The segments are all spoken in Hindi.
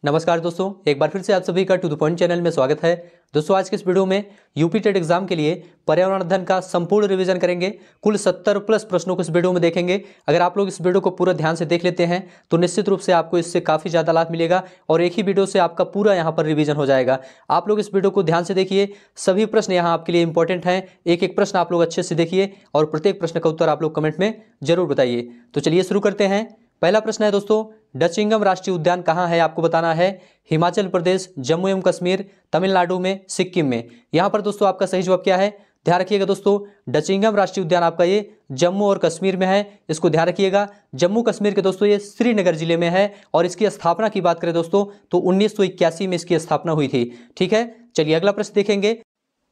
नमस्कार दोस्तों, एक बार फिर से आप सभी का टू द पॉइंट चैनल में स्वागत है। दोस्तों, आज के इस वीडियो में यूपी टेट एग्जाम के लिए पर्यावरण अध्ययन का संपूर्ण रिवीजन करेंगे। कुल 70 प्लस प्रश्नों को इस वीडियो में देखेंगे। अगर आप लोग इस वीडियो को पूरा ध्यान से देख लेते हैं तो निश्चित रूप से आपको इससे काफ़ी ज़्यादा लाभ मिलेगा और एक ही वीडियो से आपका पूरा यहाँ पर रिवीजन हो जाएगा। आप लोग इस वीडियो को ध्यान से देखिए, सभी प्रश्न यहाँ आपके लिए इंपॉर्टेंट हैं। एक एक प्रश्न आप लोग अच्छे से देखिए और प्रत्येक प्रश्न का उत्तर आप लोग कमेंट में जरूर बताइए। तो चलिए शुरू करते हैं। पहला प्रश्न है दोस्तों, डचिंगम राष्ट्रीय उद्यान कहाँ है? आपको बताना है हिमाचल प्रदेश, जम्मू एवं कश्मीर, तमिलनाडु में, सिक्किम में। यहाँ पर दोस्तों आपका सही जवाब क्या है? ध्यान रखिएगा दोस्तों, डचिंगम राष्ट्रीय उद्यान आपका ये जम्मू और कश्मीर में है। इसको ध्यान रखिएगा। जम्मू कश्मीर के दोस्तों ये श्रीनगर जिले में है और इसकी स्थापना की बात करें दोस्तों तो 1981 में इसकी स्थापना हुई थी। ठीक है, चलिए अगला प्रश्न देखेंगे।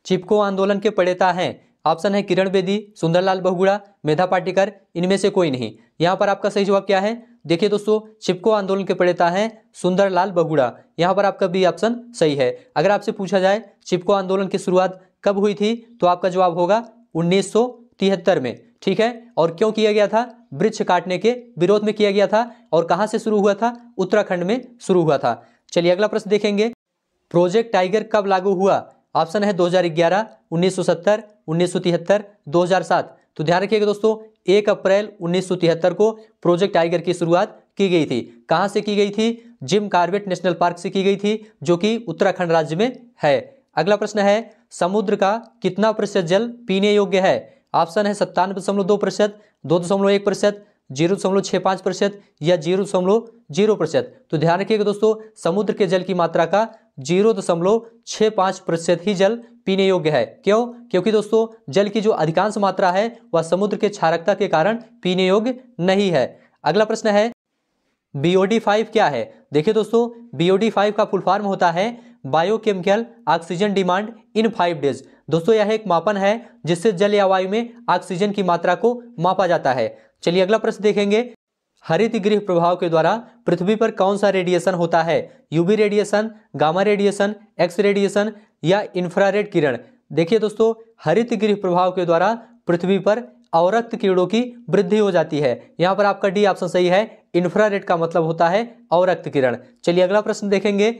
चिपको आंदोलन के प्रणेता हैं? ऑप्शन है किरण बेदी, सुंदरलाल बहुगुणा, मेधा पाटेकर, इनमें से कोई नहीं। यहाँ पर आपका सही जवाब क्या है? देखिए दोस्तों, चिपको आंदोलन के प्रणेता हैं सुंदरलाल बहुगुणा। यहाँ पर आपका बी ऑप्शन सही है। अगर आपसे पूछा जाए चिपको आंदोलन की शुरुआत कब हुई थी तो आपका जवाब होगा 1973 में। ठीक है, और क्यों किया गया था? वृक्ष काटने के विरोध में किया गया था। और कहाँ से शुरू हुआ था? उत्तराखंड में शुरू हुआ था। चलिए अगला प्रश्न देखेंगे। प्रोजेक्ट टाइगर कब लागू हुआ? ऑप्शन है 2011, 1970, 1973, 2007। तो ध्यान रखिएगा दोस्तों, 1 अप्रैल 1973 को प्रोजेक्ट टाइगर की शुरुआत की गई थी। कहां से की गई थी? जिम कॉर्बेट नेशनल पार्क से की गई थी, जो कि उत्तराखंड राज्य में है। अगला प्रश्न है, समुद्र का कितना प्रतिशत जल पीने योग्य है? ऑप्शन है 97.2%, 2.1%, 0.65% या 0.0%। तो ध्यान रखिएगा दोस्तों, समुद्र के जल की मात्रा का 0.65% ही जल पीने योग्य है। क्यों? क्योंकि दोस्तों जल की जो अधिकांश मात्रा है वह समुद्र के क्षारकता के कारण पीने योग्य नहीं है। अगला प्रश्न है, BOD5 क्या है? देखिए दोस्तों, BOD5 का फुल फॉर्म होता है biochemical oxygen demand in 5 days. दोस्तों यह एक मापन है जिससे जल या वायु में ऑक्सीजन की मात्रा को मापा जाता है। चलिए अगला प्रश्न देखेंगे। हरित गृह प्रभाव के द्वारा पृथ्वी पर कौन सा रेडिएशन होता है? UV radiation, gamma radiation, x radiation या इंफ्रारेड किरण? देखिए दोस्तों, हरित गृह प्रभाव के द्वारा पृथ्वी पर अवरक्त किरणों की वृद्धि हो जाती है। यहाँ पर आपका डी ऑप्शन सही है। इंफ्रारेड का मतलब होता है अवरक्त किरण। चलिए अगला प्रश्न देखेंगे।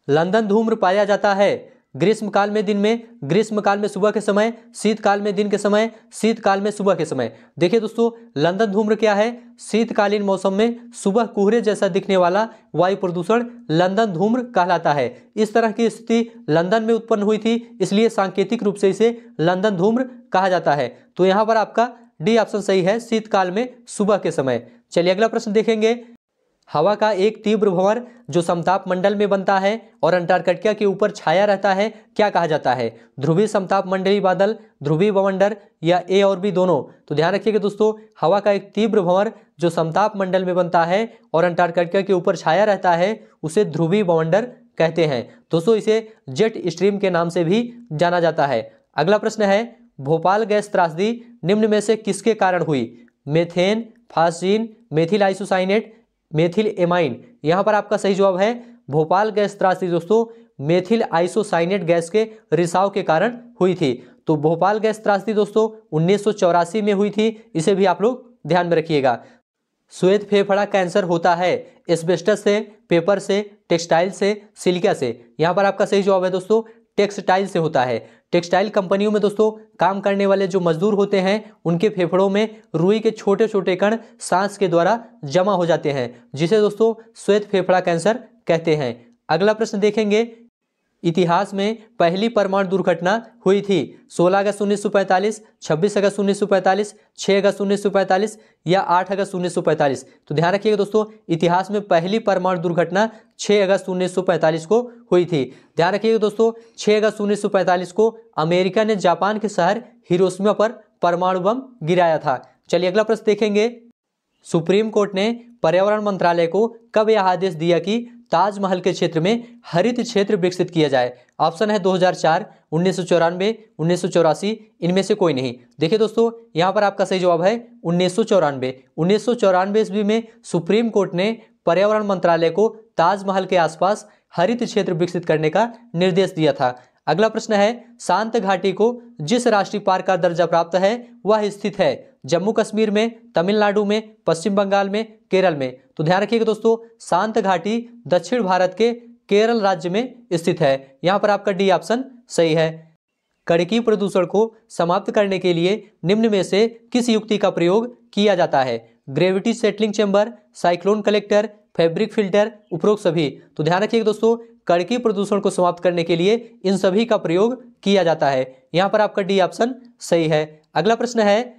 लंदन धूम्र पाया जाता है ग्रीष्म काल में दिन में, ग्रीष्म काल में सुबह के समय, शीतकाल में दिन के समय, शीतकाल में सुबह के समय। देखिए दोस्तों, लंदन धूम्र क्या है? शीतकालीन मौसम में सुबह कोहरे जैसा दिखने वाला वायु प्रदूषण लंदन धूम्र कहलाता है। इस तरह की स्थिति लंदन में उत्पन्न हुई थी, इसलिए सांकेतिक रूप से इसे लंदन धूम्र कहा जाता है। तो यहाँ पर आपका डी ऑप्शन सही है, शीतकाल में सुबह के समय। चलिए अगला प्रश्न देखेंगे। हवा का एक तीव्र भंवर जो समताप मंडल में बनता है और अंटार्कटिका के ऊपर छाया रहता है, क्या कहा जाता है? ध्रुवीय समताप मंडलीय बादल, ध्रुवीय भंवर या ए और बी दोनों? तो ध्यान रखिएगा दोस्तों, हवा का एक तीव्र भंवर जो समताप मंडल में बनता है और अंटार्कटिका के ऊपर छाया रहता है उसे ध्रुवीय भंवर कहते हैं। दोस्तों इसे जेट स्ट्रीम के नाम से भी जाना जाता है। अगला प्रश्न है, भोपाल गैस त्रासदी निम्न में से किसके कारण हुई? Methane, phosgene, methyl isocyanate, methyl amine. यहाँ पर आपका सही जवाब है भोपाल गैस त्रासदी दोस्तों मेथिल आइसोसाइनेट गैस के रिसाव के कारण हुई थी। तो भोपाल गैस त्रासदी दोस्तों 1984 में हुई थी, इसे भी आप लोग ध्यान में रखिएगा। श्वेत फेफड़ा कैंसर होता है एस्बेस्टस से, पेपर से, टेक्सटाइल से, सिलिका से? यहाँ पर आपका सही जवाब है दोस्तों टेक्सटाइल से होता है। टेक्सटाइल कंपनियों में दोस्तों काम करने वाले जो मजदूर होते हैं उनके फेफड़ों में रुई के छोटे छोटे कण सांस के द्वारा जमा हो जाते हैं, जिसे दोस्तों श्वेत फेफड़ा कैंसर कहते हैं। अगला प्रश्न देखेंगे। इतिहास में पहली परमाणु दुर्घटना हुई थी 16 अगस्त 1945, 26 अगस्त 1945, 6 अगस्त 1945 या 8 अगस्त 1945? तो ध्यान रखिएगा दोस्तों, इतिहास में पहली परमाणु दुर्घटना 6 अगस्त 1945 को हुई थी। ध्यान रखिएगा दोस्तों, 6 अगस्त 1945 को अमेरिका ने जापान के शहर हिरोशिमा पर परमाणु बम गिराया था। चलिए अगला प्रश्न देखेंगे। सुप्रीम कोर्ट ने पर्यावरण मंत्रालय को कब यह आदेश दिया कि ताजमहल के क्षेत्र में हरित क्षेत्र विकसित किया जाए? ऑप्शन है 2004, 1994, 1984, इनमें से कोई नहीं। देखिए दोस्तों, यहाँ पर आपका सही जवाब है 1994। 1994 ईस्वी में सुप्रीम कोर्ट ने पर्यावरण मंत्रालय को ताजमहल के आसपास हरित क्षेत्र विकसित करने का निर्देश दिया था। अगला प्रश्न है, शांत घाटी को जिस राष्ट्रीय पार्क का दर्जा प्राप्त है वह स्थित है जम्मू कश्मीर में, तमिलनाडु में, पश्चिम बंगाल में, केरल में? तो ध्यान रखिएगा दोस्तों, शांत घाटी दक्षिण भारत के केरल राज्य में स्थित है। यहां पर आपका डी ऑप्शन सही है। कड़की प्रदूषण को समाप्त करने के लिए निम्न में से किस युक्ति का प्रयोग किया जाता है? Gravity settling chamber, cyclone collector, fabric filter, उपरोक्त सभी। तो ध्यान रखिएगा दोस्तों, कड़की प्रदूषण को समाप्त करने के लिए इन सभी का प्रयोग किया जाता है। यहां पर आपका डी ऑप्शन सही है। अगला प्रश्न है,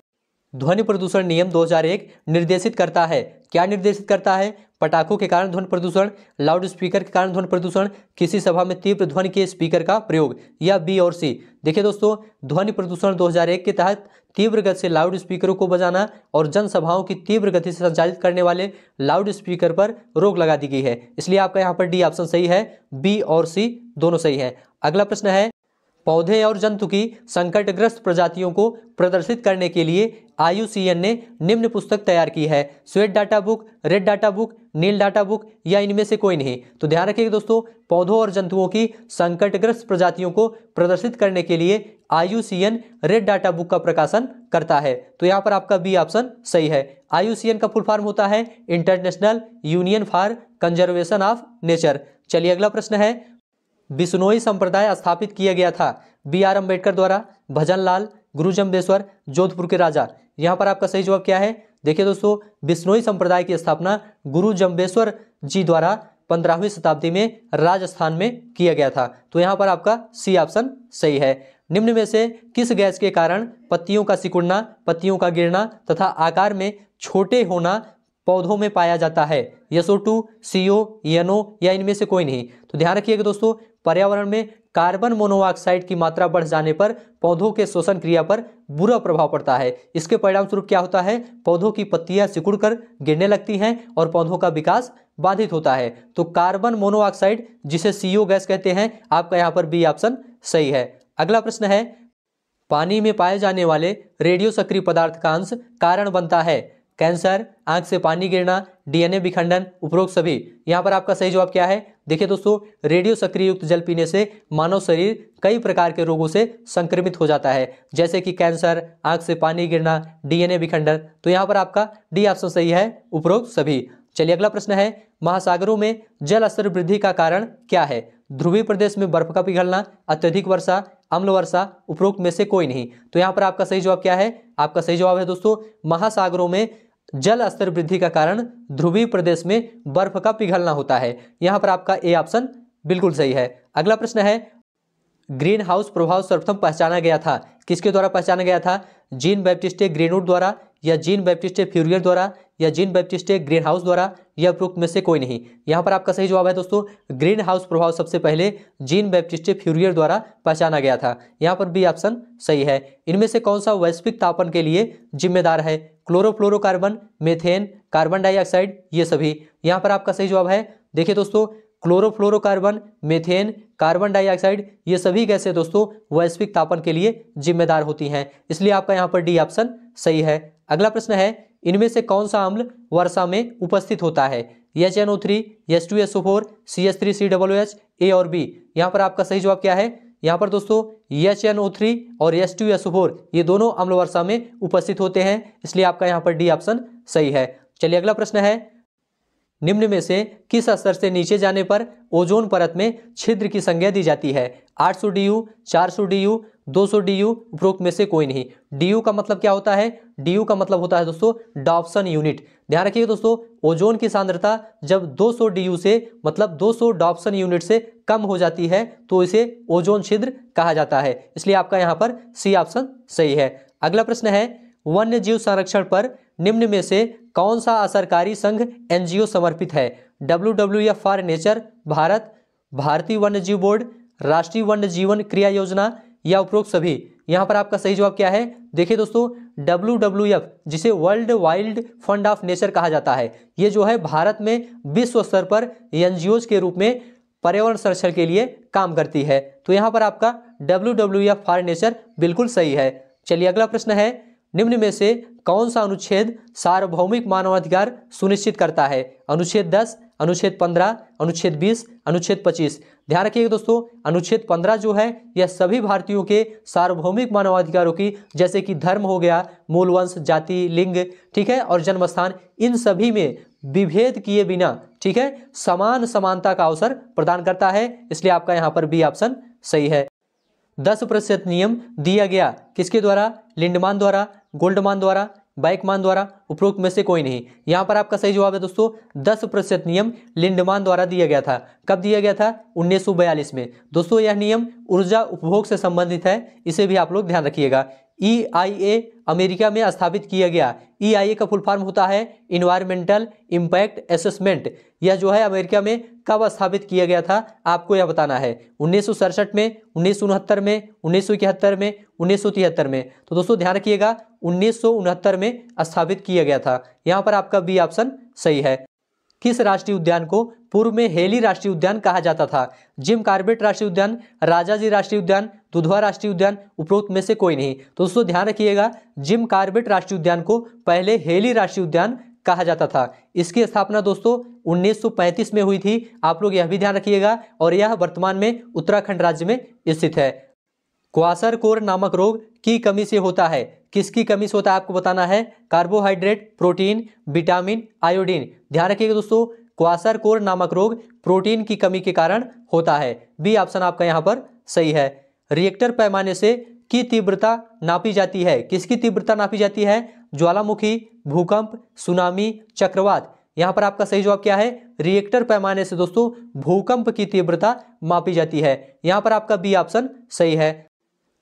ध्वनि प्रदूषण नियम 2001 निर्देशित करता है। क्या निर्देशित करता है? पटाखों के कारण ध्वनि प्रदूषण, लाउड स्पीकर के कारण ध्वनि प्रदूषण, किसी सभा में तीव्र ध्वनि के स्पीकर का प्रयोग, या बी और सी। देखिए दोस्तों, ध्वनि प्रदूषण 2001 के तहत तीव्र गति से लाउड स्पीकरों को बजाना और जनसभाओं की तीव्र गति से संचालित करने वाले लाउड स्पीकर पर रोक लगा दी गई है। इसलिए आपका यहाँ पर डी ऑप्शन सही है, बी और सी दोनों सही है। अगला प्रश्न है, पौधे और जंतु की संकटग्रस्त प्रजातियों को प्रदर्शित करने के लिए IUCN ने निम्न पुस्तक तैयार की है। श्वेत data book, red data book, नील डाटा बुक, या इनमें से कोई नहीं। तो ध्यान रखिएगा दोस्तों, पौधों और जंतुओं की संकटग्रस्त प्रजातियों को प्रदर्शित करने के लिए IUCN रेड डाटा बुक का प्रकाशन करता है। तो यहाँ पर आपका बी ऑप्शन सही है। IUCN का फुल फॉर्म होता है international union for conservation of nature. चलिए अगला प्रश्न है, बिश्नोई संप्रदाय स्थापित किया गया था। BR अम्बेडकर द्वारा, भजन लाल, गुरु जम्बेश्वर, जोधपुर के राजा। यहाँ पर आपका सही जवाब क्या है? देखिए दोस्तों, बिश्नोई संप्रदाय की स्थापना गुरु जम्बेश्वर जी द्वारा 15वीं शताब्दी में राजस्थान में किया गया था। तो यहाँ पर आपका सी ऑप्शन सही है। निम्न में से किस गैस के कारण पत्तियों का सिकुड़ना, पत्तियों का गिरना तथा आकार में छोटे होना पौधों में पाया जाता है? SO2, CO, NO, या इनमें से कोई नहीं। तो ध्यान रखिएगा दोस्तों, पर्यावरण में कार्बन मोनोऑक्साइड की मात्रा बढ़ जाने पर पौधों के श्वसन क्रिया पर बुरा प्रभाव पड़ता है। इसके परिणाम स्वरूप क्या होता है? पौधों की पत्तियां सिकुड़कर गिरने लगती हैं और पौधों का विकास बाधित होता है। तो कार्बन मोनोऑक्साइड, जिसे CO गैस कहते हैं, आपका यहाँ पर बी ऑप्शन सही है। अगला प्रश्न है, पानी में पाए जाने वाले रेडियो सक्रिय पदार्थ का अंश कारण बनता है। कैंसर, आंख से पानी गिरना, DNA विखंडन, उपरोक्त सभी। यहाँ पर आपका सही जवाब क्या है? देखिए दोस्तों, रेडियो सक्रिय युक्त जल पीने से मानव शरीर कई प्रकार के रोगों से संक्रमित हो जाता है, जैसे कि कैंसर, आंख से पानी गिरना, DNA विखंडन। तो यहाँ पर आपका डी ऑप्शन सही है, उपरोक्त सभी। चलिए अगला प्रश्न है, महासागरों में जल स्तर वृद्धि का कारण क्या है? ध्रुवीय प्रदेश में बर्फ का पिघलना, अत्यधिक वर्षा, अम्ल वर्षा, उपरोक्त में से कोई नहीं। तो यहाँ पर आपका सही जवाब क्या है? आपका सही जवाब है दोस्तों, महासागरों में जल स्तर वृद्धि का कारण ध्रुवीय प्रदेश में बर्फ का पिघलना होता है। यहाँ पर आपका ए ऑप्शन बिल्कुल सही है। अगला प्रश्न है, ग्रीन हाउस प्रभाव सर्वप्रथम पहचाना गया था। किसके द्वारा पहचाना गया था? जीन बैप्टिस्टे ग्रीनवुड द्वारा, या जीन बैप्टिस्टे फ्यूरियर द्वारा, या जीन बैप्टिस्टे ग्रीन हाउस द्वारा, या उपरोक्त में से कोई नहीं। यहाँ पर आपका सही जवाब है दोस्तों, ग्रीन हाउस प्रभाव सबसे पहले जीन बैप्टिस्टे फ्यूरियर द्वारा पहचाना गया था। यहाँ पर बी ऑप्शन सही है। इनमें से कौन सा वैश्विक तापन के लिए जिम्मेदार है? क्लोरोफ्लोरोकार्बन, मीथेन, कार्बन डाइऑक्साइड, ये सभी। यहाँ पर आपका सही जवाब है, देखिए दोस्तों, क्लोरोफ्लोरोकार्बन, मीथेन, कार्बन डाइऑक्साइड, ये सभी गैसें दोस्तों वैश्विक तापन के लिए जिम्मेदार होती हैं। इसलिए आपका यहाँ पर डी ऑप्शन सही है। अगला प्रश्न है, इनमें से कौन सा अम्ल वर्षा में उपस्थित होता है? HNO3, H2SO4, CH3COOH, ए और बी। यहाँ पर आपका सही जवाब क्या है? यहाँ पर दोस्तों HNO3 और H2SO4 ये दोनों अम्ल वर्षा में उपस्थित होते हैं। इसलिए आपका यहाँ पर डी ऑप्शन सही है। चलिए अगला प्रश्न है, निम्न में से किस स्तर से नीचे जाने पर ओजोन परत में छिद्र की संज्ञा दी जाती है? 800 DU, 400 DU, 200 DU, उपरोक्त में से कोई नहीं। DU का मतलब क्या होता है? DU का मतलब होता है दोस्तों डॉप्सन यूनिट। ध्यान रखिए दोस्तों, ओजोन की सांद्रता जब 200 DU से मतलब 200 डॉप्सन यूनिट से कम हो जाती है तो इसे ओजोन छिद्र कहा जाता है। इसलिए आपका यहाँ पर सी ऑप्शन सही है। अगला प्रश्न है, वन्य जीव संरक्षण पर निम्न में से कौन सा असरकारी संघ NGO समर्पित है? WWF फॉर नेचर भारत, भारतीय वन्य जीव बोर्ड, राष्ट्रीय वन्य जीवन क्रिया योजना, या उपरोक्त सभी। यहाँ पर आपका सही जवाब क्या है? देखिए दोस्तों, WWF जिसे world wild fund of nature कहा जाता है, ये जो है भारत में विश्व स्तर पर NGOs के रूप में पर्यावरण संरक्षण के लिए काम करती है। तो यहाँ पर आपका WWF फॉर नेचर बिल्कुल सही है। चलिए अगला प्रश्न है, निम्न में से कौन सा अनुच्छेद सार्वभौमिक मानवाधिकार सुनिश्चित करता है? अनुच्छेद 10, अनुच्छेद 15, अनुच्छेद 20, अनुच्छेद 25। ध्यान रखिएगा दोस्तों, अनुच्छेद 15 जो है यह सभी भारतीयों के सार्वभौमिक मानवाधिकारों की, जैसे कि धर्म हो गया, मूल वंश, जाति, लिंग, ठीक है, और जन्म स्थान, इन सभी में विभेद किए बिना, ठीक है, समान समानता का अवसर प्रदान करता है, इसलिए आपका यहाँ पर बी ऑप्शन सही है। 10% नियम दिया गया किसके द्वारा? लिंडमान द्वारा, गोल्डमान द्वारा, बाइकमान द्वारा, उपरोक्त में से कोई नहीं। यहाँ पर आपका सही जवाब है दोस्तों 10% नियम लिंडमान द्वारा दिया गया था। कब दिया गया था? 1942 में। दोस्तों यह नियम ऊर्जा उपभोग से संबंधित है, इसे भी आप लोग ध्यान रखिएगा। EIA अमेरिका में स्थापित किया गया। EIA का फुल फॉर्म होता है इन्वायरमेंटल इम्पैक्ट असेसमेंट। यह जो है अमेरिका में कब स्थापित किया गया था आपको यह बताना है। 1967 में, 1969 में, 1971 में, 1973 में। तो दोस्तों ध्यान रखिएगा 1969 में स्थापित किया गया था। यहाँ पर आपका बी ऑप्शन सही है। किस राष्ट्रीय उद्यान को पूर्व में हेली राष्ट्रीय उद्यान कहा जाता था? जिम कॉर्बेट राष्ट्रीय उद्यान, राजाजी राष्ट्रीय उद्यान, दुधवा राष्ट्रीय उद्यान, उपरोक्त में से कोई नहीं। तो दोस्तों ध्यान रखिएगा जिम कॉर्बेट राष्ट्रीय उद्यान को पहले हेली राष्ट्रीय उद्यान कहा जाता था। इसकी स्थापना दोस्तों 1935 में हुई थी, आप लोग यह भी ध्यान रखिएगा, और यह वर्तमान में उत्तराखंड राज्य में स्थित है। क्वाशरकोर नामक रोग की कमी से होता है। किसकी कमी से होता है आपको बताना है? Carbohydrate, protein, vitamin, iodine. ध्यान रखिएगा दोस्तों क्वाशरकोर नामक रोग प्रोटीन की कमी के कारण होता है। बी ऑप्शन आपका यहाँ पर सही है। रिएक्टर पैमाने से की तीव्रता नापी जाती है। किसकी तीव्रता नापी जाती है? ज्वालामुखी, भूकंप, सुनामी, चक्रवात। यहाँ पर आपका सही जवाब क्या है? रिएक्टर पैमाने से दोस्तों भूकंप की तीव्रता मापी जाती है। यहाँ पर आपका बी ऑप्शन सही है।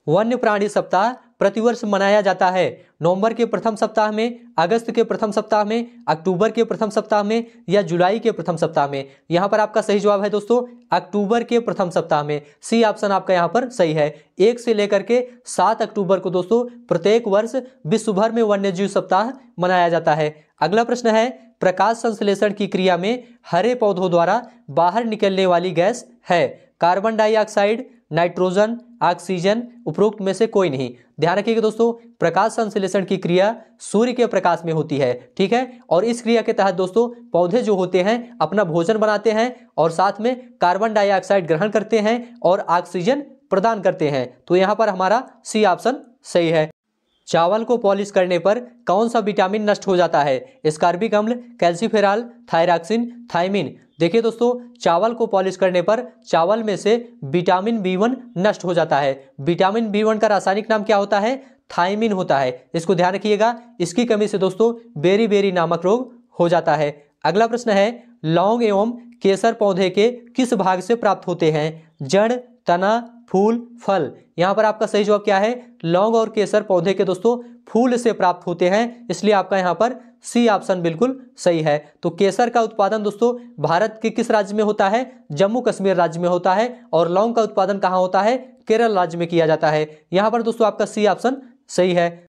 वन्य प्राणी सप्ताह प्रतिवर्ष मनाया जाता है। नवंबर के प्रथम सप्ताह में, अगस्त के प्रथम सप्ताह में, अक्टूबर के प्रथम सप्ताह में, या जुलाई के प्रथम सप्ताह में। यहाँ पर आपका सही जवाब है दोस्तों अक्टूबर के प्रथम सप्ताह में। सी ऑप्शन आपका यहाँ पर सही है। 1 से लेकर के 7 अक्टूबर को दोस्तों प्रत्येक वर्ष विश्व भर में वन्य जीव सप्ताह मनाया जाता है। अगला प्रश्न है प्रकाश संश्लेषण की क्रिया में हरे पौधों द्वारा बाहर निकलने वाली गैस है? कार्बन डाइऑक्साइड, नाइट्रोजन, ऑक्सीजन, उपरोक्त में से कोई नहीं। ध्यान रखिएगा दोस्तों प्रकाश संश्लेषण की क्रिया सूर्य के प्रकाश में होती है, ठीक है, और इस क्रिया के तहत दोस्तों पौधे जो होते हैं अपना भोजन बनाते हैं और साथ में कार्बन डाइऑक्साइड ग्रहण करते हैं और ऑक्सीजन प्रदान करते हैं। तो यहाँ पर हमारा सी ऑप्शन सही है। चावल को पॉलिश करने पर कौन सा विटामिन नष्ट हो जाता है? एस्कॉर्बिक अम्ल, कैल्सीफेरॉल, थायरॉक्सिन, थायमिन। देखिए दोस्तों चावल को पॉलिश करने पर चावल में से विटामिन B1 नष्ट हो जाता है। विटामिन B1 का रासायनिक नाम क्या होता है? थायमिन होता है। इसको ध्यान रखिएगा, इसकी कमी से दोस्तों बेरी नामक रोग हो जाता है। अगला प्रश्न है लौंग एवं केसर पौधे के किस भाग से प्राप्त होते हैं? जड़, तना, फूल, फल। यहाँ पर आपका सही जवाब क्या है? लौंग और केसर पौधे के दोस्तों फूल से प्राप्त होते हैं, इसलिए आपका यहाँ पर सी ऑप्शन बिल्कुल सही है। तो केसर का उत्पादन दोस्तों भारत के किस राज्य में होता है? जम्मू कश्मीर राज्य में होता है। और लौंग का उत्पादन कहाँ होता है? केरल राज्य में किया जाता है। यहाँ पर दोस्तों आपका सी ऑप्शन सही है।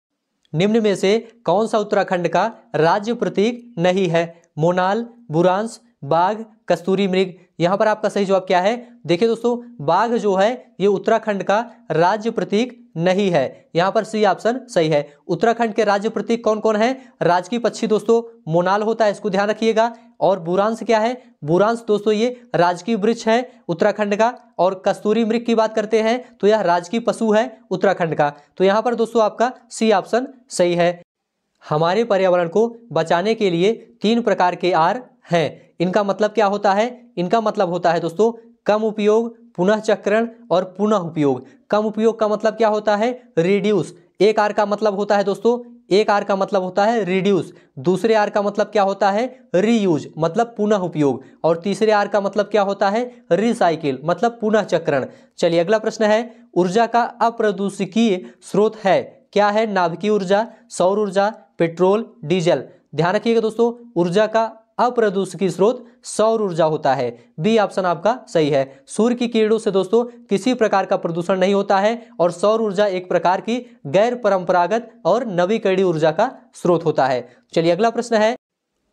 निम्न में से कौन सा उत्तराखंड का राज्य प्रतीक नहीं है? मोनाल, बुरांश, बाघ, कस्तूरी मृग। यहाँ पर आपका सही जवाब क्या है? देखिए दोस्तों बाघ जो है ये उत्तराखंड का राज्य प्रतीक नहीं है। यहाँ पर सी ऑप्शन सही है। उत्तराखंड के राज्य प्रतीक कौन कौन है? राजकीय पक्षी दोस्तों मोनाल होता है, इसको ध्यान रखिएगा। और बुरांश क्या है? बुरांश दोस्तों ये राजकीय वृक्ष है उत्तराखंड का। और कस्तूरी मृग की बात करते हैं तो यह राजकीय पशु है उत्तराखंड का। तो यहाँ पर दोस्तों आपका सी ऑप्शन सही है। हमारे पर्यावरण को बचाने के लिए 3 प्रकार के आर हैं। इनका मतलब क्या होता है? इनका मतलब होता है दोस्तों कम उपयोग, पुनः चक्रण और पुनः उपयोग। कम उपयोग का मतलब क्या होता है? रिड्यूस। एक आर का मतलब होता है दोस्तों, एक आर का मतलब होता है रिड्यूस। दूसरे आर का मतलब क्या होता है? रीयूज, मतलब पुनः उपयोग। और तीसरे आर का मतलब क्या होता है? रिसाइकिल, मतलब पुनः चक्रण। चलिए अगला प्रश्न है ऊर्जा का अप्रदूषकीय स्रोत है? क्या है? नाभिकीय ऊर्जा, सौर ऊर्जा, पेट्रोल, डीजल। ध्यान रखिएगा दोस्तों ऊर्जा का अप्रदूषकीय स्रोत सौर ऊर्जा होता है। बी ऑप्शन आपका सही है। सूर्य की किरणों से दोस्तों किसी प्रकार का प्रदूषण नहीं होता है और सौर ऊर्जा एक प्रकार की गैर परंपरागत और नवीकरणीय ऊर्जा का स्रोत होता है। चलिए अगला प्रश्न है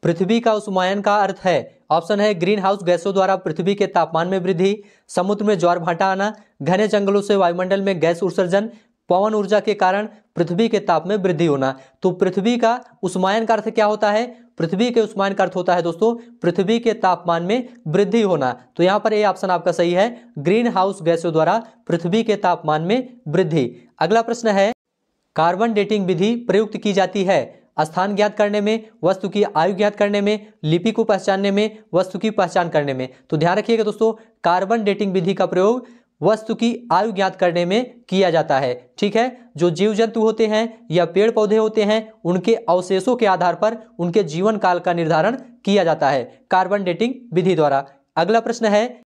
पृथ्वी का उष्मायन का अर्थ है? ऑप्शन है ग्रीन हाउस गैसों द्वारा पृथ्वी के तापमान में वृद्धि, समुद्र में ज्वार भाटा आना, घने जंगलों से वायुमंडल में गैस उत्सर्जन, पवन ऊर्जा के कारण पृथ्वी के ताप में वृद्धि होना। तो पृथ्वी का उष्मायन का अर्थ क्या होता है? पृथ्वी के उष्मायन का अर्थ होता है दोस्तों पृथ्वी के तापमान में वृद्धि होना। तो यहाँ पर ये ऑप्शन आपका सही है, ग्रीन हाउस गैसों द्वारा पृथ्वी के तापमान में वृद्धि। अगला प्रश्न है कार्बन डेटिंग विधि प्रयुक्त की जाती है? स्थान ज्ञात करने में, वस्तु की आयु ज्ञात करने में, लिपि को पहचानने में, वस्तु की पहचान करने में। तो ध्यान रखिएगा दोस्तों, कार्बन डेटिंग विधि का प्रयोग वस्तु की आयु ज्ञात करने में किया जाता है। ठीक है, जो जीव जंतु होते हैं या पेड़ पौधे होते हैं उनके अवशेषों के आधार पर उनके जीवन काल का निर्धारण किया जाता है कार्बन डेटिंग विधि द्वारा। अगला प्रश्न है,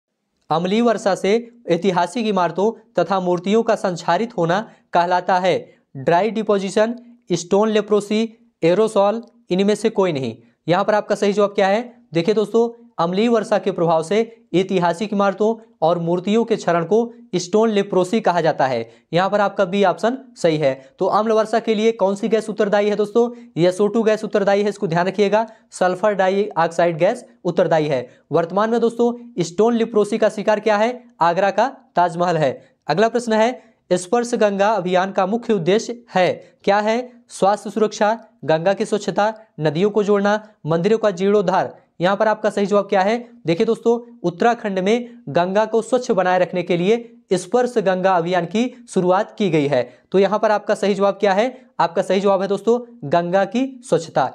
अम्लीय वर्षा से ऐतिहासिक इमारतों तथा मूर्तियों का संक्षारित होना कहलाता है dry deposition, stone leprosy, aerosol, इनमें से कोई नहीं। यहां पर आपका सही जवाब क्या है? देखिए दोस्तों, अम्लीय वर्षा के प्रभाव से ऐतिहासिक इमारतों और मूर्तियों के क्षरण को स्टोन लेप्रोसी कहा जाता है। यहां पर आपका बी ऑप्शन सही है। तो अम्ल वर्षा के लिए कौन सी गैस उत्तरदायी है दोस्तों? SO2 गैस उत्तरदायी है, इसको ध्यान रखिएगा। सल्फर डाइऑक्साइड गैस उत्तरदायी है। वर्तमान में दोस्तों स्टोन लेप्रोसी का शिकार क्या है? आगरा का ताजमहल है। अगला प्रश्न है, स्पर्श गंगा अभियान का मुख्य उद्देश्य है, क्या है? स्वास्थ्य सुरक्षा, गंगा की स्वच्छता, नदियों को जोड़ना, मंदिरों का जीर्णोद्धार। यहां पर आपका सही जवाब क्या है? देखिए दोस्तों, उत्तराखंड में गंगा को स्वच्छ बनाए रखने के लिए स्पर्श गंगा अभियान की शुरुआत की गई है। तो यहां पर आपका सही जवाब क्या है? आपका सही जवाब है दोस्तों गंगा की स्वच्छता।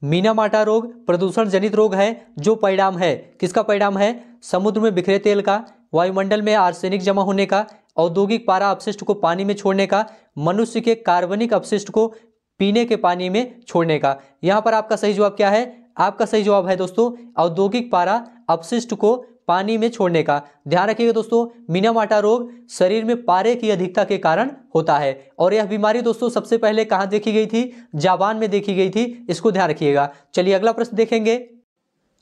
मीनामाटा रोग प्रदूषण जनित रोग है जो परिणाम है, किसका परिणाम है? समुद्र में बिखरे तेल का, वायुमंडल में आर्सेनिक जमा होने का, औद्योगिक पारा अपशिष्ट को पानी में छोड़ने का, मनुष्य के कार्बनिक अपशिष्ट को पीने के पानी में छोड़ने का। यहां पर आपका सही जवाब क्या है? आपका सही जवाब है दोस्तों औद्योगिक पारा अपशिष्ट को पानी में छोड़ने का। ध्यान रखिएगा दोस्तों, मीनामाटा रोग शरीर में पारे की अधिकता के कारण होता है और यह बीमारी दोस्तों सबसे पहले कहां देखी गई थी? जापान में देखी गई थी, इसको ध्यान रखिएगा। चलिए अगला प्रश्न देखेंगे,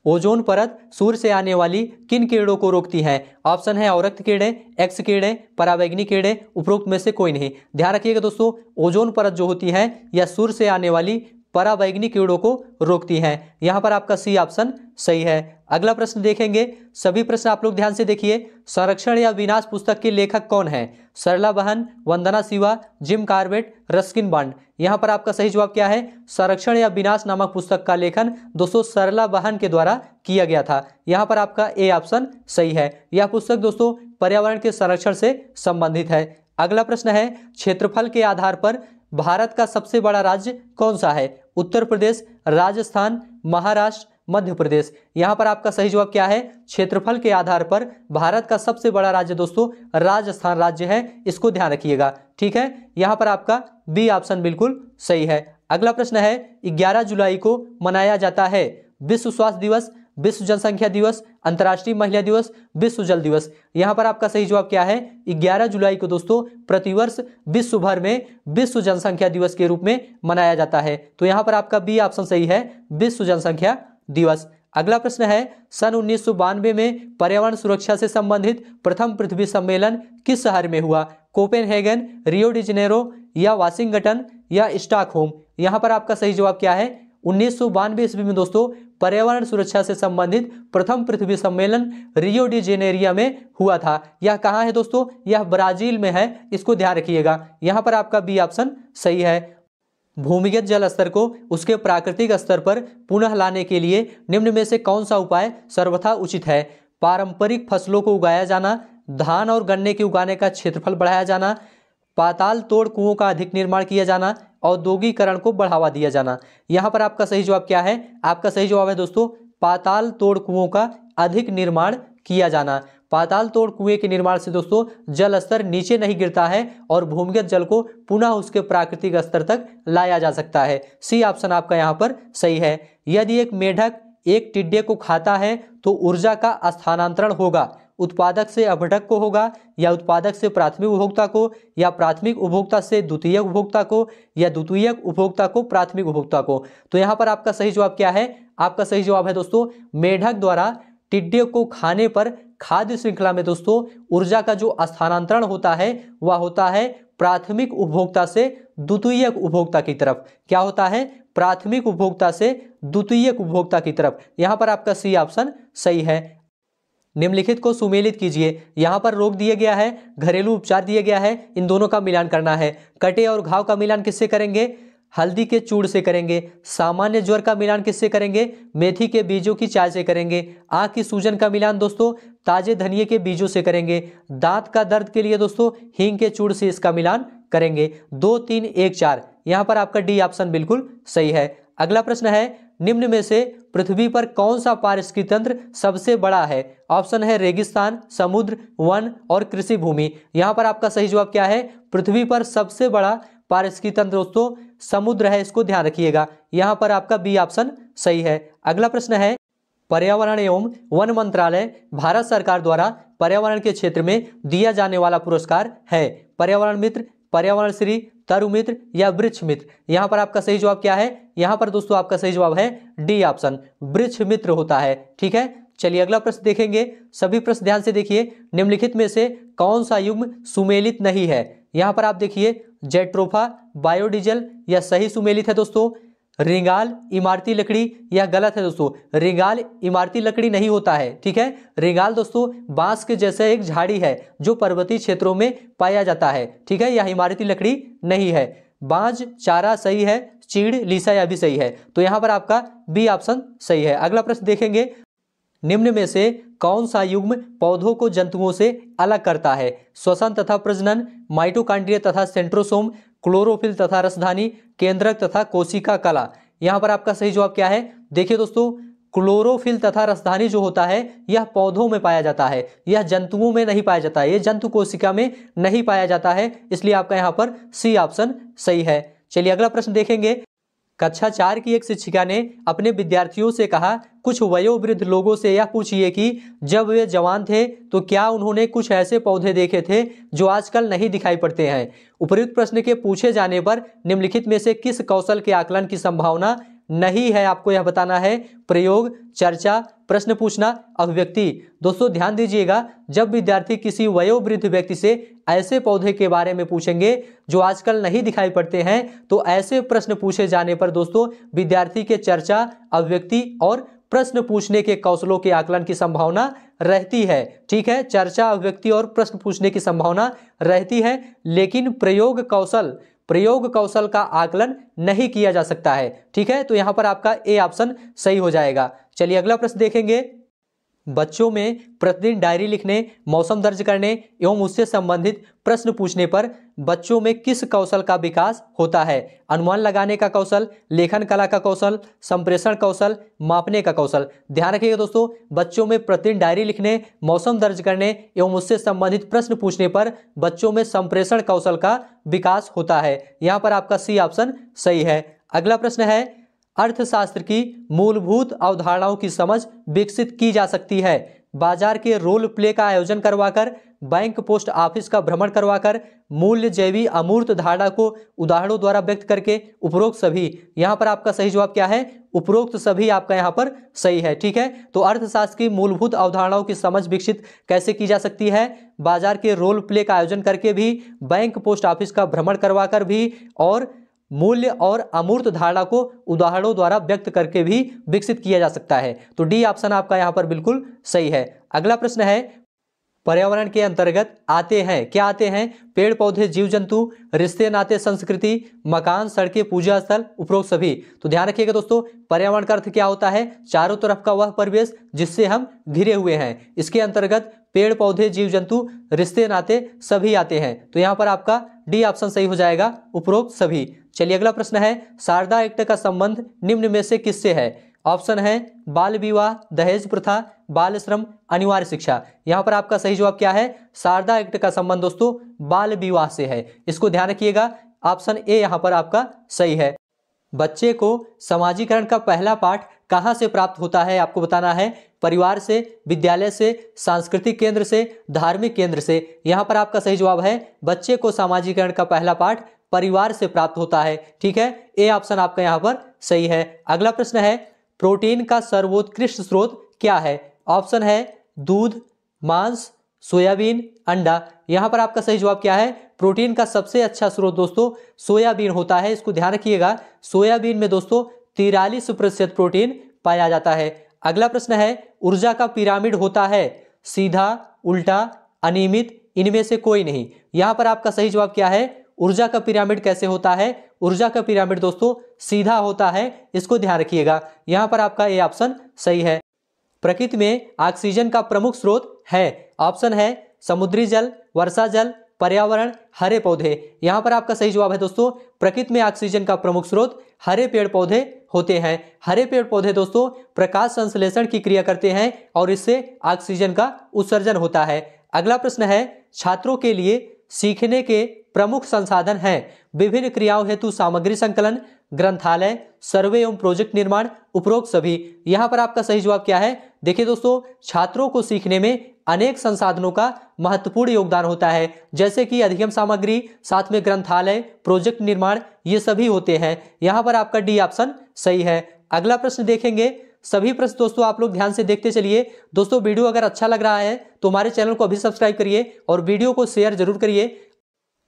ओजोन परत सूर्य से आने वाली किन किरणों को रोकती है? ऑप्शन है अवरक्त किरणें, एक्स किरणें, परावैंगनी किरणें, उपरोक्त में से कोई नहीं। ध्यान रखिएगा दोस्तों, ओजोन परत जो होती है यह सूर्य से आने वाली परावैंगनी किरणों को रोकती हैं। यहां पर आपका सी ऑप्शन सही है। अगला प्रश्न देखेंगे, सभी प्रश्न आप लोग ध्यान से देखिए। संरक्षण या विनाश पुस्तक के लेखक कौन है? Sarla Behn, Vandana Shiva, Jim Corbett, Ruskin Bond. यहां पर आपका सही जवाब क्या है? संरक्षण या विनाश नामक पुस्तक का लेखन दोस्तों सरला बहन के द्वारा किया गया था। यहां पर आपका ए ऑप्शन सही है। यह पुस्तक दोस्तों पर्यावरण के संरक्षण से संबंधित है। अगला प्रश्न है, क्षेत्रफल के आधार पर भारत का सबसे बड़ा राज्य कौन सा है? उत्तर प्रदेश, राजस्थान, महाराष्ट्र, मध्य प्रदेश। यहां पर आपका सही जवाब क्या है? क्षेत्रफल के आधार पर भारत का सबसे बड़ा राज्य दोस्तों राजस्थान राज्य है, इसको ध्यान रखिएगा। ठीक है, यहां पर आपका बी ऑप्शन बिल्कुल सही है। अगला प्रश्न है, 11 जुलाई को मनाया जाता है विश्व स्वास्थ्य दिवस, विश्व जनसंख्या दिवस, अंतर्राष्ट्रीय महिला दिवस, विश्व जल दिवस। यहां पर आपका सही जवाब क्या है? 11 जुलाई को दोस्तों प्रतिवर्ष विश्व भर में विश्व जनसंख्या दिवस के रूप में मनाया जाता है। तो यहां पर आपका बी ऑप्शन सही है, विश्व जनसंख्या दिवस। अगला प्रश्न है, सन 1992 में पर्यावरण सुरक्षा से संबंधित प्रथम पृथ्वी सम्मेलन किस शहर में हुआ? कोपेनहेगन, रियो डी जेनेरो या वाशिंगटन या स्टॉकहोम। यहां पर आपका सही जवाब क्या है? 1992 ईस्वी में दोस्तों पर्यावरण सुरक्षा से संबंधित प्रथम पृथ्वी सम्मेलन रियो डी जेनेरिया में हुआ था। यह कहाँ है दोस्तों? यह ब्राजील में है, इसको ध्यान रखिएगा। यहां पर आपका बी ऑप्शन सही है। भूमिगत जल स्तर को उसके प्राकृतिक स्तर पर पुनः लाने के लिए निम्न में से कौन सा उपाय सर्वथा उचित है? पारंपरिक फसलों को उगाया जाना, धान और गन्ने के उगाने का क्षेत्रफल बढ़ाया जाना, पाताल तोड़ कुओं का अधिक निर्माण किया जाना, औद्योगिकरण को बढ़ावा दिया जाना। यहां पर आपका सही जवाब क्या है? आपका सही जवाब है दोस्तों पाताल तोड़ कुओं का अधिक निर्माण किया जाना। पाताल तोड़ कुएं के निर्माण से दोस्तों जल स्तर नीचे नहीं गिरता है और भूमिगत जल को पुनः उसके प्राकृतिक स्तर तक लाया जा सकता है। सी ऑप्शन आपका यहाँ पर सही है। यदि एक मेढक एक टिड्डे को खाता है तो ऊर्जा का स्थानांतरण होगा, उत्पादक से अपघटक को होगा या उत्पादक से प्राथमिक उपभोक्ता को या प्राथमिक उपभोक्ता से द्वितीयक उपभोक्ता को या द्वितीयक उपभोक्ता को प्राथमिक उपभोक्ता को। तो यहाँ पर आपका सही जवाब क्या है? आपका सही जवाब है दोस्तों मेढक द्वारा टिड्डे को खाने पर खाद्य श्रृंखला में दोस्तों ऊर्जा का जो स्थानांतरण होता है वह होता है प्राथमिक उपभोक्ता से द्वितीयक उपभोक्ता की तरफ। क्या होता है? प्राथमिक उपभोक्ता से द्वितीयक उपभोक्ता की तरफ। यहां पर आपका सी ऑप्शन सही है। निम्नलिखित को सुमेलित कीजिए। यहां पर रोग दिया गया है, घरेलू उपचार दिया गया है, इन दोनों का मिलान करना है। कटे और घाव का मिलान किससे करेंगे? हल्दी के चूर्ण से करेंगे। सामान्य ज्वर का मिलान किससे करेंगे? मेथी के बीजों की चाय से करेंगे। आंख की सूजन का मिलान दोस्तों ताजे धनिये के बीजों से करेंगे। दांत का दर्द के लिए दोस्तों हींग के चूर्ण से इसका मिलान करेंगे। 2 3 1 4 यहाँ पर आपका डी ऑप्शन बिल्कुल सही है। अगला प्रश्न है, निम्न में से पृथ्वी पर कौन सा पारिस्थितिक तंत्र सबसे बड़ा है? ऑप्शन है रेगिस्तान, समुद्र, वन और कृषि भूमि। यहाँ पर आपका सही जवाब क्या है? पृथ्वी पर सबसे बड़ा पारिस्थितिक तंत्र दोस्तों समुद्र है, इसको ध्यान रखिएगा। यहाँ पर आपका बी ऑप्शन सही है। अगला प्रश्न है, पर्यावरण एवं वन मंत्रालय भारत सरकार द्वारा पर्यावरण के क्षेत्र में दिया जाने वाला पुरस्कार है? पर्यावरण मित्र, पर्यावरण श्री, तरु मित्र या वृक्ष मित्र। यहाँ पर आपका सही जवाब क्या है? यहाँ पर दोस्तों आपका सही जवाब है डी ऑप्शन, वृक्ष मित्र होता है। ठीक है, चलिए अगला प्रश्न देखेंगे। सभी प्रश्न ध्यान से देखिए। निम्नलिखित में से कौन सा युग्म सुमेलित नहीं है? यहाँ पर आप देखिए, जेट्रोफा, बायोडीजल या सही सुमेलित है दोस्तों? रिंगाल, इमारती लकड़ी या गलत है दोस्तों? रिंगाल इमारती लकड़ी नहीं होता है। ठीक है, रिंगाल दोस्तों बांस के जैसे एक झाड़ी है जो पर्वतीय क्षेत्रों में पाया जाता है। ठीक है, यह इमारती लकड़ी नहीं है। बांज, चारा सही है, चीड़, लीसा यह भी सही है। तो यहाँ पर आपका बी ऑप्शन सही है। अगला प्रश्न देखेंगे, निम्न में से कौन सा युग्म पौधों को जंतुओं से अलग करता है? श्वसन तथा प्रजनन, माइटोकॉन्ड्रिया तथा सेंट्रोसोम, क्लोरोफिल तथा रसधानी, केंद्रक तथा कोशिका कला। यहाँ पर आपका सही जवाब क्या है? देखिए दोस्तों, क्लोरोफिल तथा रसधानी जो होता है यह पौधों में पाया जाता है, यह जंतुओं में नहीं पाया जाता है, यह जंतु कोशिका में नहीं पाया जाता है, इसलिए आपका यहाँ पर सी ऑप्शन सही है। चलिए अगला प्रश्न देखेंगे। कक्षा 4 की एक शिक्षिका ने अपने विद्यार्थियों से कहा, कुछ वयोवृद्ध लोगों से यह पूछिए कि जब वे जवान थे तो क्या उन्होंने कुछ ऐसे पौधे देखे थे जो आजकल नहीं दिखाई पड़ते हैं। उपर्युक्त प्रश्न के पूछे जाने पर निम्नलिखित में से किस कौशल के आकलन की संभावना नहीं है? आपको यह बताना है। प्रयोग, चर्चा, प्रश्न पूछना, अभिव्यक्ति। दोस्तों ध्यान दीजिएगा, जब विद्यार्थी किसी वयोवृद्ध व्यक्ति से ऐसे पौधे के बारे में पूछेंगे जो आजकल नहीं दिखाई पड़ते हैं, तो ऐसे प्रश्न पूछे जाने पर दोस्तों विद्यार्थी के चर्चा, अभिव्यक्ति और प्रश्न पूछने के कौशलों के आकलन की संभावना रहती है। ठीक है, चर्चा, अभिव्यक्ति और प्रश्न पूछने की संभावना रहती है, लेकिन प्रयोग कौशल का आकलन नहीं किया जा सकता है। ठीक है, तो यहां पर आपका ए ऑप्शन सही हो जाएगा। चलिए अगला प्रश्न देखेंगे। बच्चों में प्रतिदिन डायरी लिखने, मौसम दर्ज करने एवं उससे संबंधित प्रश्न पूछने पर बच्चों में किस कौशल का विकास होता है? अनुमान लगाने का कौशल, लेखन कला का कौशल, संप्रेषण कौशल, मापने का कौशल। ध्यान रखिएगा दोस्तों, बच्चों में प्रतिदिन डायरी लिखने, मौसम दर्ज करने एवं उससे संबंधित प्रश्न पूछने पर बच्चों में संप्रेषण कौशल का विकास होता है। यहाँ पर आपका सी ऑप्शन सही है। अगला प्रश्न है, अर्थशास्त्र की मूलभूत अवधारणाओं की समझ विकसित की जा सकती है बाजार के रोल प्ले का आयोजन करवाकर, बैंक पोस्ट ऑफिस का भ्रमण करवाकर, मूल्य जैवी अमूर्त धारणा को उदाहरणों द्वारा व्यक्त करके, उपरोक्त सभी। यहाँ पर आपका सही जवाब क्या है? उपरोक्त सभी आपका यहाँ पर सही है। ठीक है, तो अर्थशास्त्र की मूलभूत अवधारणाओं की समझ विकसित कैसे की जा सकती है? बाजार के रोल प्ले का आयोजन करके भी, बैंक पोस्ट ऑफिस का भ्रमण करवाकर भी और मूल्य और अमूर्त धारणा को उदाहरणों द्वारा व्यक्त करके भी विकसित किया जा सकता है। तो डी ऑप्शन आपका यहाँ पर बिल्कुल सही है। अगला प्रश्न है, पर्यावरण के अंतर्गत आते हैं, क्या आते हैं? पेड़ पौधे, जीव जंतु, रिश्ते नाते, संस्कृति, मकान, सड़कें, पूजा स्थल, उपरोक्त सभी। तो ध्यान रखिएगा दोस्तों, पर्यावरण का अर्थ क्या होता है? चारों तरफ का वह परिवेश जिससे हम घिरे हुए हैं। इसके अंतर्गत पेड़ पौधे, जीव जंतु, रिश्ते नाते सभी आते हैं। तो यहाँ पर आपका डी ऑप्शन सही हो जाएगा, उपरोक्त सभी। चलिए अगला प्रश्न है, शारदा एक्ट का संबंध निम्न में से किससे है? ऑप्शन है बाल विवाह, दहेज प्रथा, बाल श्रम, अनिवार्य शिक्षा। यहाँ पर आपका सही जवाब क्या है? शारदा एक्ट का संबंध दोस्तों बाल विवाह से है। इसको ध्यान रखिएगा, ऑप्शन ए यहाँ पर आपका सही है। बच्चे को समाजीकरण का पहला पाठ कहाँ से प्राप्त होता है? आपको बताना है। परिवार से, विद्यालय से, सांस्कृतिक केंद्र से, धार्मिक केंद्र से। यहाँ पर आपका सही जवाब है, बच्चे को समाजीकरण का पहला पाठ परिवार से प्राप्त होता है। ठीक है, ए ऑप्शन आपका यहाँ पर सही है। अगला प्रश्न है, प्रोटीन का सर्वोत्कृष्ट स्रोत क्या है? ऑप्शन है दूध, मांस, सोयाबीन, अंडा। यहाँ पर आपका सही जवाब क्या है? प्रोटीन का सबसे अच्छा स्रोत दोस्तों सोयाबीन होता है। इसको ध्यान रखिएगा, सोयाबीन में दोस्तों 43% प्रोटीन पाया जाता है। अगला प्रश्न है, ऊर्जा का पिरामिड होता है सीधा, उल्टा, अनियमित, इनमें से कोई नहीं। यहाँ पर आपका सही जवाब क्या है? ऊर्जा का पिरामिड कैसे होता है? ऊर्जा का पिरामिड दोस्तों सीधा होता है। इसको ध्यान रखिएगा, यहाँ पर आपका ए ऑप्शन सही है। प्रकृति में ऑक्सीजन का प्रमुख स्रोत है। ऑप्शन है समुद्री जल, वर्षा जल, पर्यावरण, हरे पौधे। यहां पर आपका सही जवाब है दोस्तों, प्रकृति में ऑक्सीजन का प्रमुख स्रोत हरे पेड़ पौधे होते हैं। हरे पेड़ पौधे दोस्तों प्रकाश संश्लेषण की क्रिया करते हैं और इससे ऑक्सीजन का उत्सर्जन होता है। अगला प्रश्न है, छात्रों के लिए सीखने के प्रमुख संसाधन हैं। विभिन्न क्रियाओं हेतु सामग्री संकलन, ग्रंथालय, सर्वे एवं प्रोजेक्ट निर्माण, उपरोक्त सभी। यहां पर आपका सही जवाब क्या है? देखिए दोस्तों, छात्रों को सीखने में अनेक संसाधनों का महत्वपूर्ण योगदान होता है, जैसे कि अधिगम सामग्री, साथ में ग्रंथालय, प्रोजेक्ट निर्माण, ये सभी होते हैं। यहां पर आपका डी ऑप्शन सही है। अगला प्रश्न देखेंगे। सभी प्रश्न दोस्तों आप लोग ध्यान से देखते चलिए। दोस्तों वीडियो अगर अच्छा लग रहा है तो हमारे चैनल को अभी सब्सक्राइब करिए और वीडियो को शेयर जरूर करिए।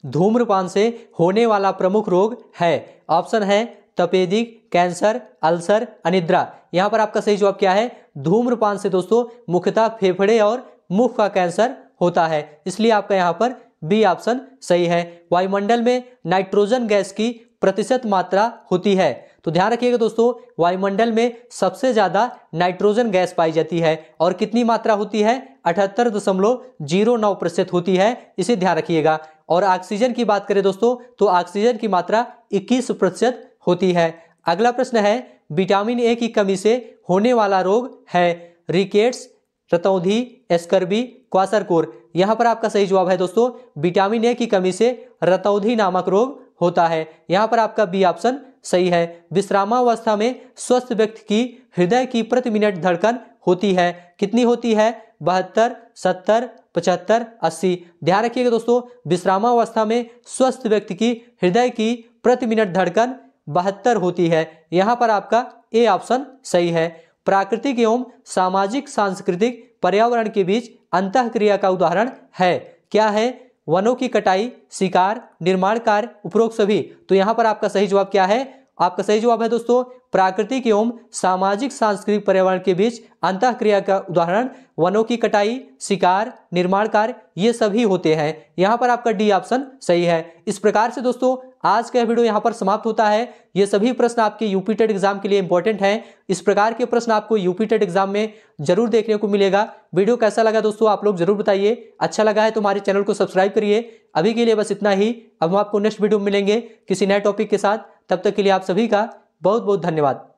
धूम्रपान से होने वाला प्रमुख रोग है। ऑप्शन है तपेदिक, कैंसर, अल्सर, अनिद्रा। यहां पर आपका सही जवाब क्या है? धूम्रपान से दोस्तों मुख्यतः फेफड़े और मुख का कैंसर होता है, इसलिए आपका यहां पर बी ऑप्शन सही है। वायुमंडल में नाइट्रोजन गैस की प्रतिशत मात्रा होती है, तो ध्यान रखिएगा दोस्तों, वायुमंडल में सबसे ज्यादा नाइट्रोजन गैस पाई जाती है और कितनी मात्रा होती है? 78.09% होती है, इसे ध्यान रखिएगा। और ऑक्सीजन की बात करें दोस्तों तो ऑक्सीजन की मात्रा 21% होती है। अगला प्रश्न है, विटामिन ए की कमी से होने वाला रोग है। रिकेट्स, रतौंधी, स्कर्बी, क्वाशरकोर। यहां पर आपका सही जवाब है दोस्तों, विटामिन ए की कमी से रतौंधी नामक रोग होता है। यहां पर आपका बी ऑप्शन सही है। विश्रामावस्था में स्वस्थ व्यक्ति की हृदय की प्रति मिनट धड़कन होती है, कितनी होती है? 72, 70, 75, 80। ध्यान रखिएगा दोस्तों, विश्रामावस्था में स्वस्थ व्यक्ति की हृदय की प्रति मिनट धड़कन 72 होती है। यहां पर आपका ए ऑप्शन सही है। प्राकृतिक एवं सामाजिक सांस्कृतिक पर्यावरण के बीच अंतःक्रिया का उदाहरण है, क्या है? वनों की कटाई, शिकार, निर्माण कार्य, उपरोक्त सभी। तो यहां पर आपका सही जवाब क्या है? आपका सही जवाब है दोस्तों, प्राकृतिक एवं सामाजिक सांस्कृतिक पर्यावरण के बीच अंतःक्रिया का उदाहरण वनों की कटाई, शिकार, निर्माण कार्य, ये सभी होते हैं। यहां पर आपका डी ऑप्शन सही है। इस प्रकार से दोस्तों आज का वीडियो यहां पर समाप्त होता है। ये सभी प्रश्न आपके यूपी टेट एग्जाम के लिए इंपॉर्टेंट हैं। इस प्रकार के प्रश्न आपको यूपी टेट एग्जाम में जरूर देखने को मिलेगा। वीडियो कैसा लगा दोस्तों आप लोग जरूर बताइए। अच्छा लगा है तो हमारे चैनल को सब्सक्राइब करिए। अभी के लिए बस इतना ही। अब हम आपको नेक्स्ट वीडियो में मिलेंगे किसी नए टॉपिक के साथ। तब तक के लिए आप सभी का बहुत बहुत धन्यवाद।